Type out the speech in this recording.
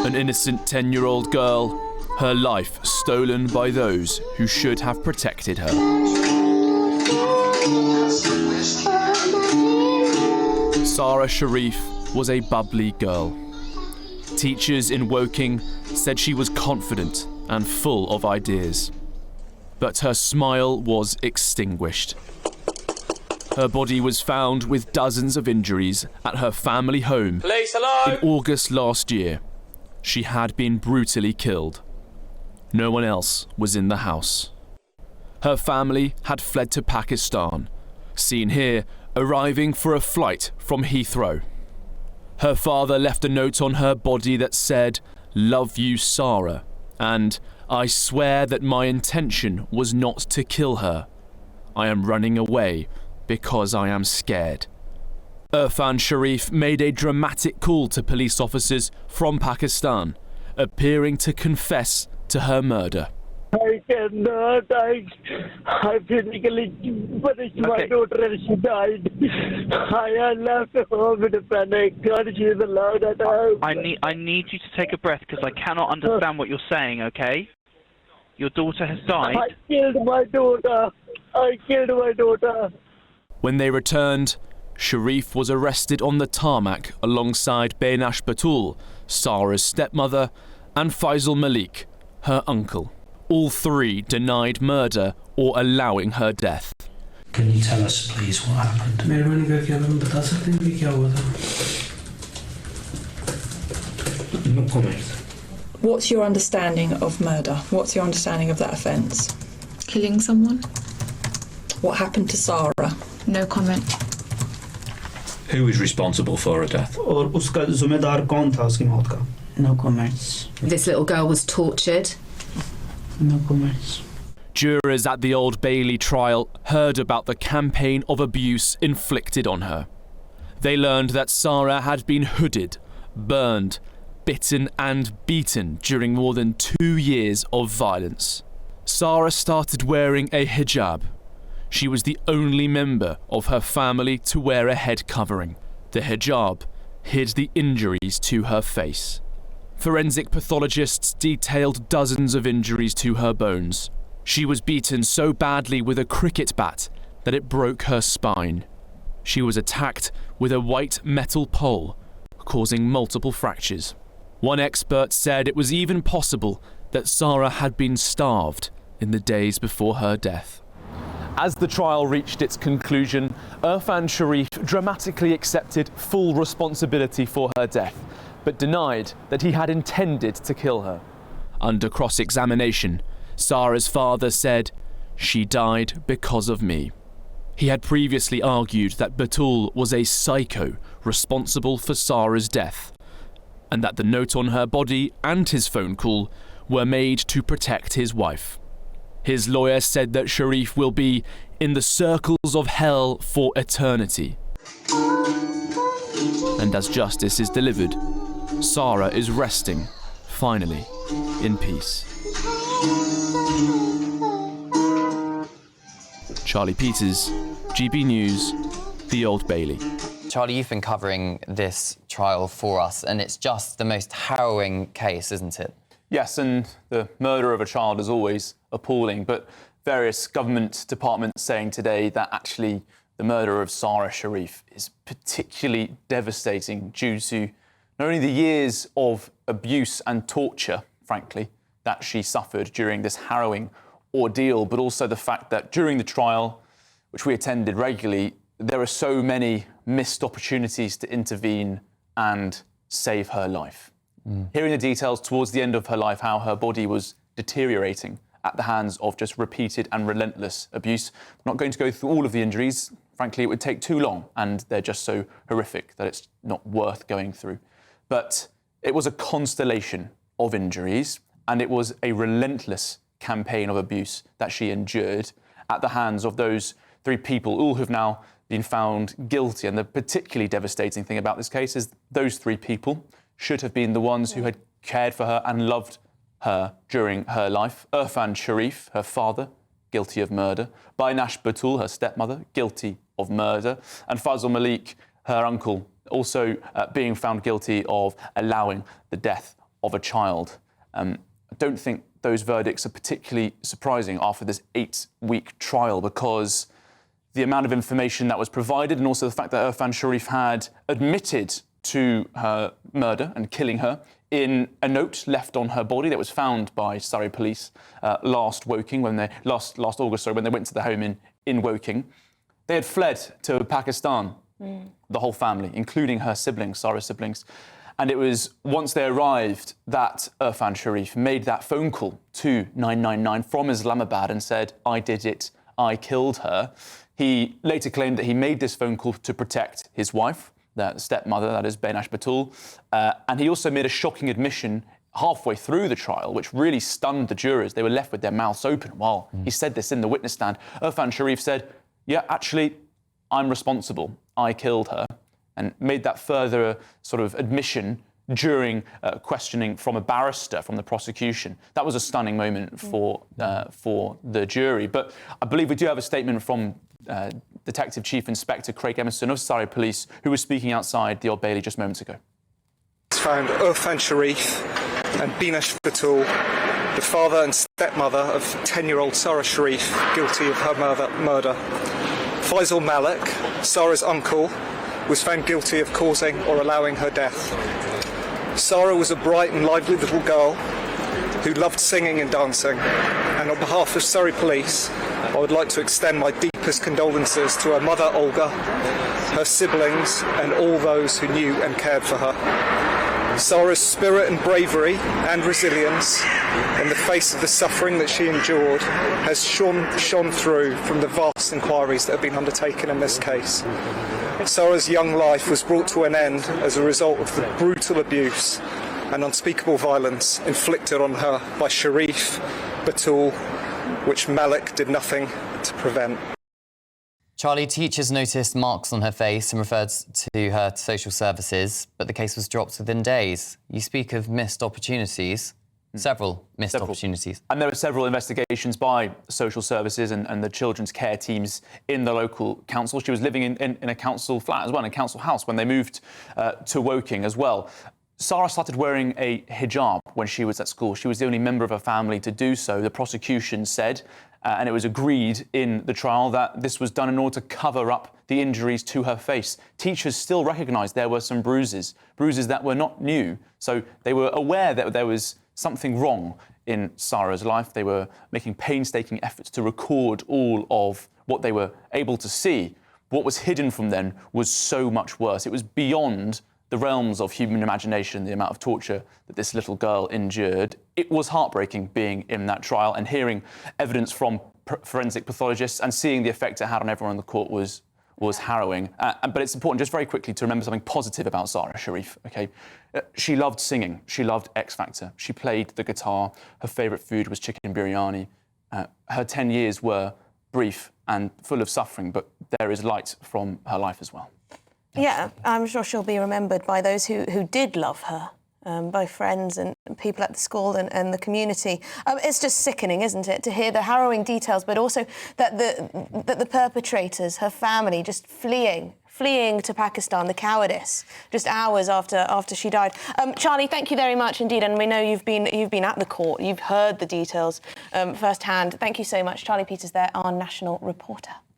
An innocent 10-year-old girl, her life stolen by those who should have protected her. Sara Sharif was a bubbly girl. Teachers in Woking said she was confident and full of ideas. But her smile was extinguished. Her body was found with dozens of injuries at her family home in August last year. She had been brutally killed. No one else was in the house. Her family had fled to Pakistan, seen here arriving for a flight from Heathrow. Her father left a note on her body that said, "Love you, Sara," and "I swear that my intention was not to kill her. I am running away because I am scared." Irfan Sharif made a dramatic call to police officers from Pakistan, appearing to confess to her murder. I cannot. I physically punished my daughter and she died. I left home in a panic and she is allowed at home. I need you to take a breath because I cannot understand what you're saying, okay? Your daughter has died. I killed my daughter. When they returned, Sharif was arrested on the tarmac alongside Benash Batul, Sara's stepmother, and Faisal Malik, her uncle. All three denied murder or allowing her death. Can you tell us, please, what happened? No comment. What's your understanding of murder? What's your understanding of that offence? Killing someone? What happened to Sara? No comment. Who is responsible for her death? No comments. This little girl was tortured. No comments. Jurors at the Old Bailey trial heard about the campaign of abuse inflicted on her. They learned that Sara had been hooded, burned, bitten and beaten during more than 2 years of violence. Sara started wearing a hijab. She was the only member of her family to wear a head covering. The hijab hid the injuries to her face. Forensic pathologists detailed dozens of injuries to her bones. She was beaten so badly with a cricket bat that it broke her spine. She was attacked with a white metal pole, causing multiple fractures. One expert said it was even possible that Sara had been starved in the days before her death. As the trial reached its conclusion, Irfan Sharif dramatically accepted full responsibility for her death, but denied that he had intended to kill her. Under cross-examination, Sara's father said, "She died because of me." He had previously argued that Batul was a psycho responsible for Sara's death, and that the note on her body and his phone call were made to protect his wife. His lawyer said that Sharif will be in the circles of hell for eternity. And as justice is delivered, Sara is resting, finally, in peace. Charlie Peters, GB News, The Old Bailey. Charlie, you've been covering this trial for us, and it's just the most harrowing case, isn't it? Yes, and the murder of a child is always appalling, but various government departments saying today that actually the murder of Sara Sharif is particularly devastating due to not only the years of abuse and torture, frankly, that she suffered during this harrowing ordeal, but also the fact that during the trial, which we attended regularly, there are so many missed opportunities to intervene and save her life. Hearing the details towards the end of her life, how her body was deteriorating at the hands of just repeated and relentless abuse. I'm not going to go through all of the injuries. Frankly, it would take too long, and they're just so horrific that it's not worth going through. But it was a constellation of injuries, and it was a relentless campaign of abuse that she endured at the hands of those three people, all who've now been found guilty. And the particularly devastating thing about this case is those three people should have been the ones who had cared for her and loved her during her life. Irfan Sharif, her father, guilty of murder. Benash Batul, her stepmother, guilty of murder. And Faisal Malik, her uncle also being found guilty of allowing the death of a child. I don't think those verdicts are particularly surprising after this 8-week trial, because the amount of information that was provided, and also the fact that Sara Sharif had admitted to her murder and killing her in a note left on her body that was found by Surrey police last August, when they went to the home in Woking. They had fled to Pakistan, the whole family, including her siblings, Sara's siblings. And it was once they arrived that Sara Sharif made that phone call to 999 from Islamabad and said, "I did it, I killed her." He later claimed that he made this phone call to protect his wife, the stepmother, that is Benash Batul. And he also made a shocking admission halfway through the trial, which really stunned the jurors. They were left with their mouths open while he said this in the witness stand. Sara Sharif said, "Yeah, actually, I'm responsible. I killed her," and made that further sort of admission during questioning from a barrister from the prosecution. That was a stunning moment for the jury. But I believe we do have a statement from Detective Chief Inspector Craig Emerson of Surrey Police, who was speaking outside the Old Bailey just moments ago. Found Sara Sharif and Benash Batul, the father and stepmother of 10-year-old Sara Sharif, guilty of her murder. Faisal Malik, Sara's uncle, was found guilty of causing or allowing her death. Sara was a bright and lively little girl who loved singing and dancing, and on behalf of Surrey Police, I would like to extend my deepest condolences to her mother Olga, her siblings, and all those who knew and cared for her. Sara's spirit and bravery and resilience in the face of the suffering that she endured has shone through from the vast inquiries that have been undertaken in this case. Sara's young life was brought to an end as a result of the brutal abuse and unspeakable violence inflicted on her by Sharif, Batul, which Malik did nothing to prevent. Charlie, teachers noticed marks on her face and referred to her to social services, but the case was dropped within days. You speak of missed opportunities. Several missed opportunities. And there were several investigations by social services and the children's care teams in the local council. She was living in a council flat as well, in a council house, when they moved to Woking as well. Sara started wearing a hijab when she was at school. She was the only member of her family to do so, the prosecution said, and it was agreed in the trial that this was done in order to cover up the injuries to her face. Teachers still recognised there were some bruises that were not new, so they were aware that there was something wrong in Sara's life. They were making painstaking efforts to record all of what they were able to see. What was hidden from them was so much worse. It was beyond the realms of human imagination, the amount of torture that this little girl endured. It was heartbreaking being in that trial and hearing evidence from forensic pathologists and seeing the effect it had on everyone in the court was harrowing. But it's important, just very quickly, to remember something positive about Sara Sharif, OK? She loved singing. She loved X Factor. She played the guitar. Her favourite food was chicken biryani. Her 10 years were brief and full of suffering, but there is light from her life as well. Yeah, I'm sure she'll be remembered by those who did love her, both friends and people at the school and the community. It's just sickening, isn't it, to hear the harrowing details, but also that the perpetrators, her family, just fleeing to Pakistan, the cowardice, just hours after she died. Charlie, thank you very much indeed, and we know you've been at the court, you've heard the details firsthand. Thank you so much. Charlie Peters there, our national reporter.